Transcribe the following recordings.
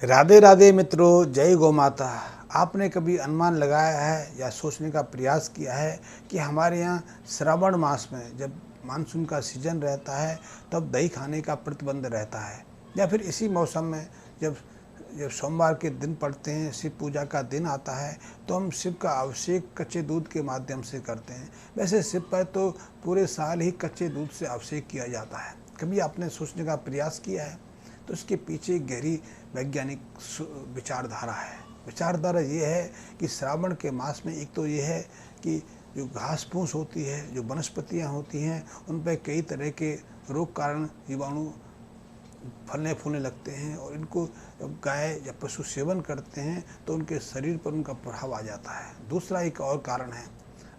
राधे राधे मित्रों, जय गौ माता। आपने कभी अनुमान लगाया है या सोचने का प्रयास किया है कि हमारे यहाँ श्रावण मास में जब मानसून का सीजन रहता है तब दही खाने का प्रतिबंध रहता है, या फिर इसी मौसम में जब जब सोमवार के दिन पड़ते हैं, शिव पूजा का दिन आता है, तो हम शिव का अभिषेक कच्चे दूध के माध्यम से करते हैं। वैसे शिव पर तो पूरे साल ही कच्चे दूध से अभिषेक किया जाता है। कभी आपने सोचने का प्रयास किया है? तो इसके पीछे एक गहरी वैज्ञानिक विचारधारा है। विचारधारा ये है कि श्रावण के मास में एक तो ये है कि जो घास फूस होती है, जो वनस्पतियाँ होती हैं, उन पर कई तरह के रोग कारण जीवाणु फलने फूलने लगते हैं, और इनको जब गाय या पशु सेवन करते हैं तो उनके शरीर पर उनका प्रभाव आ जाता है। दूसरा एक और कारण है,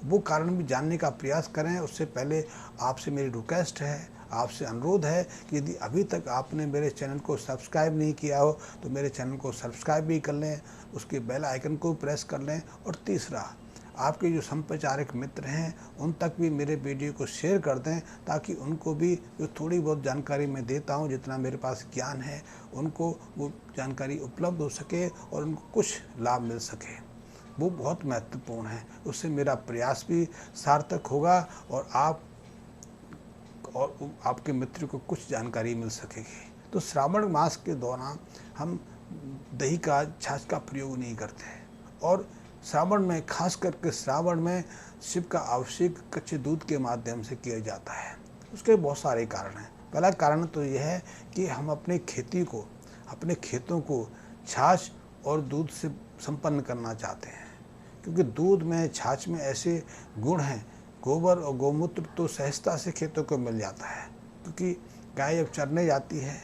वो कारण भी जानने का प्रयास करें। उससे पहले आपसे मेरी रिक्वेस्ट है, आपसे अनुरोध है कि यदि अभी तक आपने मेरे चैनल को सब्सक्राइब नहीं किया हो तो मेरे चैनल को सब्सक्राइब भी कर लें, उसके बेल आइकन को प्रेस कर लें। और तीसरा, आपके जो संप्रचारक मित्र हैं उन तक भी मेरे वीडियो को शेयर कर दें, ताकि उनको भी जो थोड़ी बहुत जानकारी मैं देता हूं, जितना मेरे पास ज्ञान है, उनको वो जानकारी उपलब्ध हो सके और उनको कुछ लाभ मिल सके। वो बहुत महत्वपूर्ण है। उससे मेरा प्रयास भी सार्थक होगा और आपके मित्र को कुछ जानकारी मिल सकेगी। तो श्रावण मास के दौरान हम दही का, छाछ का प्रयोग नहीं करते, और श्रावण में, खास करके श्रावण में शिव का अभिषेक कच्चे दूध के माध्यम से किया जाता है। उसके बहुत सारे कारण हैं। पहला कारण तो यह है कि हम अपने खेतों को छाछ और दूध से संपन्न करना चाहते हैं, क्योंकि दूध में, छाछ में ऐसे गुण हैं। गोबर और गौमूत्र तो सहजता से खेतों को मिल जाता है, क्योंकि गाय जब चरने जाती है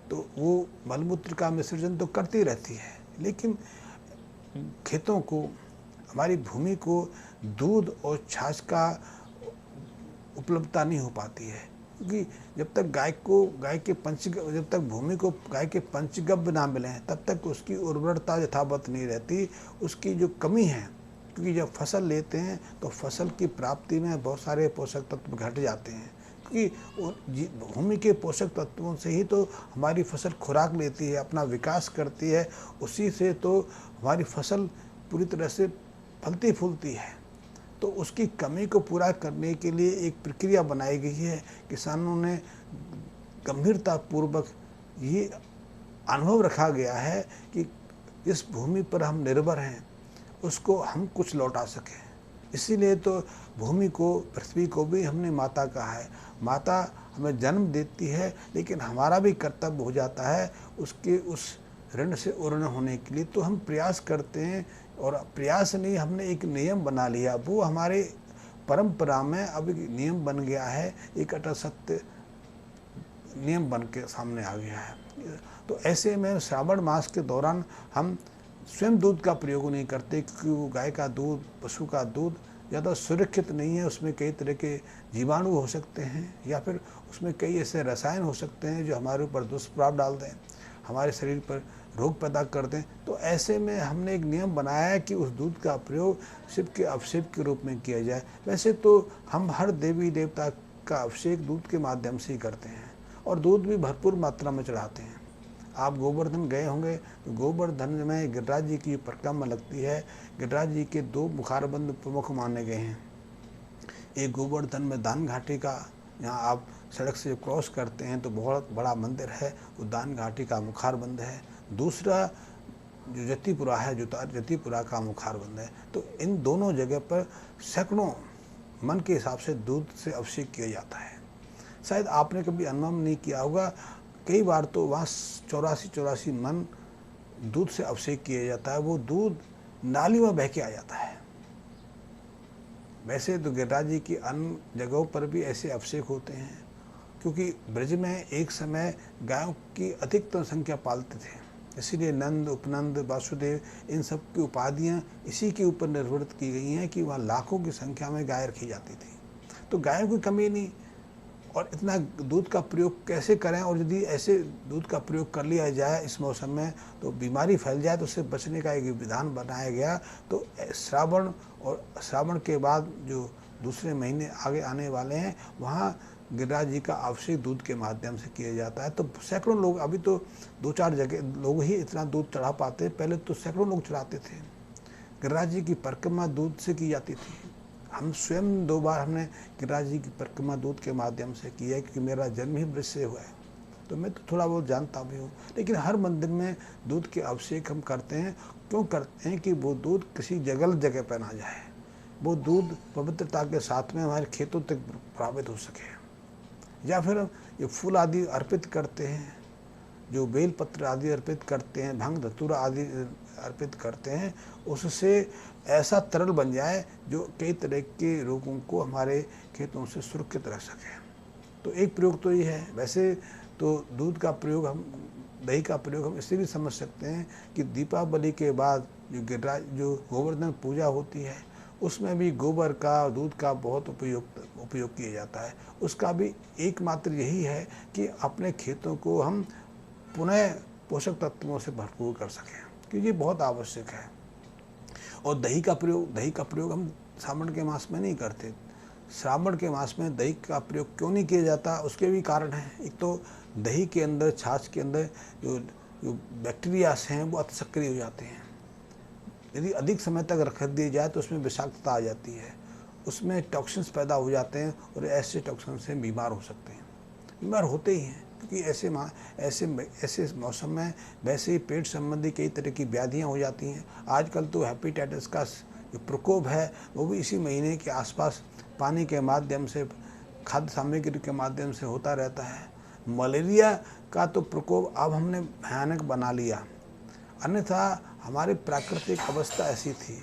तो वो मलमूत्र का विसर्जन तो करती रहती है, लेकिन खेतों को, हमारी भूमि को दूध और छाछ का उपलब्धता नहीं हो पाती है, क्योंकि जब तक भूमि को गाय के पंचगव्य ना मिलें तब तक उसकी उर्वरता यथावत नहीं रहती। उसकी जो कमी है, क्योंकि जब फसल लेते हैं तो फसल की प्राप्ति में बहुत सारे पोषक तत्व घट जाते हैं, क्योंकि भूमि के पोषक तत्वों से ही तो हमारी फसल खुराक लेती है, अपना विकास करती है। उसी से तो हमारी फसल पूरी तरह से फलती फूलती है। तो उसकी कमी को पूरा करने के लिए एक प्रक्रिया बनाई गई है। किसानों ने गंभीरतापूर्वक ये अनुभव रखा गया है कि इस भूमि पर हम निर्भर हैं, उसको हम कुछ लौटा सकें। इसीलिए तो भूमि को, पृथ्वी को भी हमने माता कहा है। माता हमें जन्म देती है, लेकिन हमारा भी कर्तव्य हो जाता है उसके उस ऋण से उर्ण होने के लिए। तो हम प्रयास करते हैं, और प्रयास नहीं, हमने एक नियम बना लिया। वो हमारे परंपरा में अब एक नियम बन गया है, एक अटल सत्य नियम बन के सामने आ गया है। तो ऐसे में श्रावण मास के दौरान हम स्वयं दूध का प्रयोग नहीं करते, क्योंकि वो गाय का दूध, पशु का दूध ज़्यादा सुरक्षित नहीं है। उसमें कई तरह के जीवाणु हो सकते हैं, या फिर उसमें कई ऐसे रसायन हो सकते हैं जो हमारे ऊपर दुष्प्रभाव डाल दें, हमारे शरीर पर रोग पैदा कर दें। तो ऐसे में हमने एक नियम बनाया है कि उस दूध का प्रयोग शिव के अभिषेक के रूप में किया जाए। वैसे तो हम हर देवी देवता का अभिषेक दूध के माध्यम से ही करते हैं, और दूध भी भरपूर मात्रा में चढ़ाते हैं। आप गोवर्धन गए होंगे तो गोवर्धन में गिरिराज जी की परिक्रमा लगती है। गिरिराज जी के 2 मुखारबंद प्रमुख माने गए हैं। एक गोवर्धन में दान घाटी का, यहाँ आप सड़क से क्रॉस करते हैं तो बहुत बड़ा मंदिर है, वो दान घाटी का मुखारबंद है। दूसरा जो जतिपुरा है, जो जतिपुरा का मुखारबंद है। तो इन दोनों जगह पर सैकड़ों मन के हिसाब से दूध से अभिषेक किया जाता है। शायद आपने कभी अनुभव नहीं किया होगा, कई बार तो वहाँ 84 मन दूध से अभिषेक किया जाता है। वो दूध नाली में बह के आ जाता है। वैसे तो गिरिराज जी की अन्य जगहों पर भी ऐसे अभिषेक होते हैं, क्योंकि ब्रज में एक समय गायों की अधिकतम संख्या पालते थे, इसीलिए नंद, उपनंद, वासुदेव, इन सब की उपाधियाँ इसी के ऊपर निर्भरित की गई हैं कि वहाँ लाखों की संख्या में गाय रखी जाती थी। तो गायों की कमी नहीं, और इतना दूध का प्रयोग कैसे करें, और यदि ऐसे दूध का प्रयोग कर लिया जाए इस मौसम में तो बीमारी फैल जाए, तो उससे बचने का एक विधान बनाया गया। तो श्रावण और श्रावण के बाद जो दूसरे महीने आगे आने वाले हैं, वहाँ गिरिराज जी का अभिषेक दूध के माध्यम से किया जाता है। तो सैकड़ों लोग, अभी तो 2-4 जगह लोग ही इतना दूध चढ़ा पाते हैं, पहले तो सैकड़ों लोग चढ़ाते थे। गिरिराज जी की परिक्रमा दूध से की जाती थी। हम स्वयं 2 बार हमने गिरिराज जी की परिक्रमा दूध के माध्यम से की है, क्योंकि मेरा जन्म ही ब्रज से हुआ है, तो मैं तो थोड़ा बहुत जानता भी हूँ। लेकिन हर मंदिर में दूध के अभिषेक हम करते हैं। क्यों करते हैं? कि वो दूध किसी जगह जगह पर ना जाए, वो दूध पवित्रता के साथ में हमारे खेतों तक प्रभावित हो सके। या फिर ये फूल आदि अर्पित करते हैं, जो बेल पत्र आदि अर्पित करते हैं, भांग धतूरा आदि अर्पित करते हैं, उससे ऐसा तरल बन जाए जो कई तरह के रोगों को हमारे खेतों से सुरक्षित रख सके। तो एक प्रयोग तो ये है। वैसे तो दूध का प्रयोग, हम दही का प्रयोग हम इससे भी समझ सकते हैं कि दीपावली के बाद जो गोवर्धन पूजा होती है, उसमें भी गोबर का, दूध का बहुत उपयोग किया जाता है। उसका भी एकमात्र यही है कि अपने खेतों को हम पुनः पोषक तत्वों से भरपूर कर सकें, क्योंकि ये बहुत आवश्यक है। और दही का प्रयोग हम श्रावण के मास में नहीं करते। श्रावण के मास में दही का प्रयोग क्यों नहीं किया जाता, उसके भी कारण हैं। एक तो दही के अंदर, छाछ के अंदर जो बैक्टीरियाज हैं वो अति सक्रिय हो जाते हैं। यदि अधिक समय तक रख दिए जाए तो उसमें विषाक्तता आ जाती है, उसमें टॉक्सिन्स पैदा हो जाते हैं, और ऐसे टॉक्सिन से बीमार हो सकते हैं, बीमार होते ही हैं। क्योंकि ऐसे मौसम में वैसे ही पेट संबंधी कई तरह की व्याधियाँ हो जाती हैं। आजकल तो हेपेटाइटिस का जो प्रकोप है वो भी इसी महीने के आसपास पानी के माध्यम से, खाद्य सामग्री के माध्यम से होता रहता है। मलेरिया का तो प्रकोप अब हमने भयानक बना लिया, अन्यथा हमारी प्राकृतिक अवस्था ऐसी थी।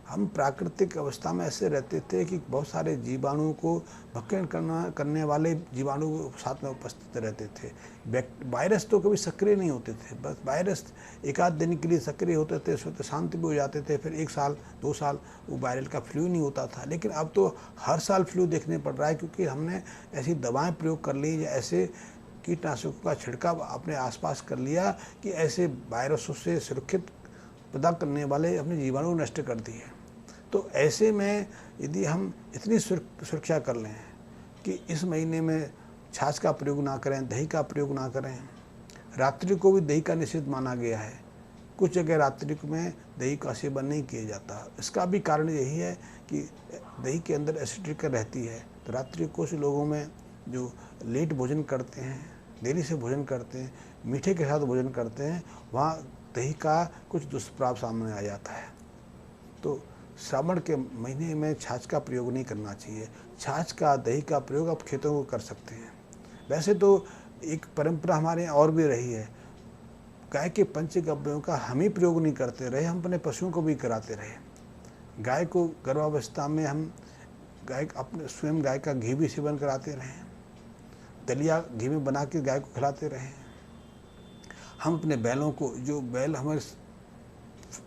हम प्राकृतिक अवस्था में ऐसे रहते थे कि बहुत सारे जीवाणुओं को भक्षण करने वाले जीवाणु साथ में उपस्थित रहते थे। वायरस तो कभी सक्रिय नहीं होते थे, बस वायरस एक आध दिन के लिए सक्रिय होते थे, उसमें तो शांति भी हो जाते थे, फिर 1 साल 2 साल वो वायरल का फ्लू नहीं होता था। लेकिन अब तो हर साल फ्लू देखने पड़ रहा है, क्योंकि हमने ऐसी दवाएँ प्रयोग कर ली या ऐसे कीटनाशकों का छिड़काव अपने आसपास कर लिया कि ऐसे वायरसों से सुरक्षित पैदा करने वाले अपने जीवाणु नष्ट कर दिए। तो ऐसे में यदि हम इतनी सुरक्षा कर लें कि इस महीने में छाछ का प्रयोग ना करें, दही का प्रयोग ना करें, रात्रि को भी दही का निषेध माना गया है। कुछ जगह रात्रि में दही का सेवन नहीं किया जाता। इसका भी कारण यही है कि दही के अंदर एसिडिटी रहती है। तो रात्रि कुछ लोगों में जो लेट भोजन करते हैं, देरी से भोजन करते हैं, मीठे के साथ भोजन करते हैं, वहाँ दही का कुछ दुष्प्रभाव सामने आ जाता है। तो श्रावण के महीने में छाछ का प्रयोग नहीं करना चाहिए। छाछ का, दही का प्रयोग आप खेतों को कर सकते हैं। वैसे तो एक परंपरा हमारे यहाँ और भी रही है, गाय के पंचगव्यों का हम ही प्रयोग नहीं करते रहे, हम अपने पशुओं को भी कराते रहे। गाय को गर्भावस्था में हम अपने स्वयं गाय का घी भी सेवन कराते रहे, दलिया घी में बना के गाय को खिलाते रहे। हम अपने बैलों को, जो बैल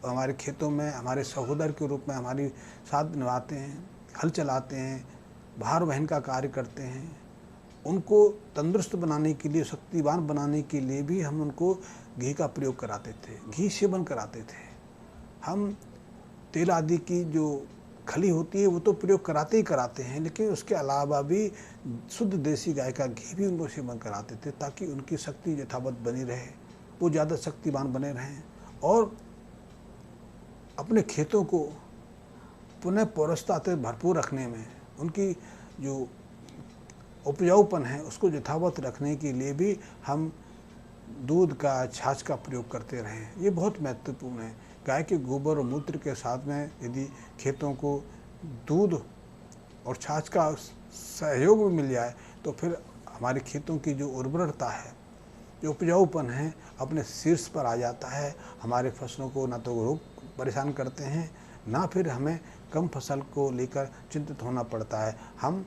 हमारे खेतों में हमारे सहोदर के रूप में हमारी साथ निभाते हैं, हल चलाते हैं, भार वहन का कार्य करते हैं, उनको तंदुरुस्त बनाने के लिए, शक्तिवान बनाने के लिए भी हम उनको घी का प्रयोग कराते थे, घी सेवन कराते थे। हम तेल आदि की जो खली होती है वो तो प्रयोग कराते ही कराते हैं, लेकिन उसके अलावा भी शुद्ध देसी गाय का घी भी उनको सेवन कराते थे, ताकि उनकी शक्ति यथावत बनी रहे, वो ज़्यादा शक्तिवान बने रहें और अपने खेतों को पुनः पौरस्ता से भरपूर रखने में, उनकी जो उपजाऊपन है उसको यथावत रखने के लिए भी हम दूध का, छाछ का प्रयोग करते रहें। ये बहुत महत्वपूर्ण है। गाय के गोबर और मूत्र के साथ में यदि खेतों को दूध और छाछ का सहयोग भी मिल जाए तो फिर हमारे खेतों की जो उर्वरता है, जो उपजाऊपन है, अपने शीर्ष पर आ जाता है। हमारे फसलों को ना तो रोग परेशान करते हैं, ना फिर हमें कम फसल को लेकर चिंतित होना पड़ता है। हम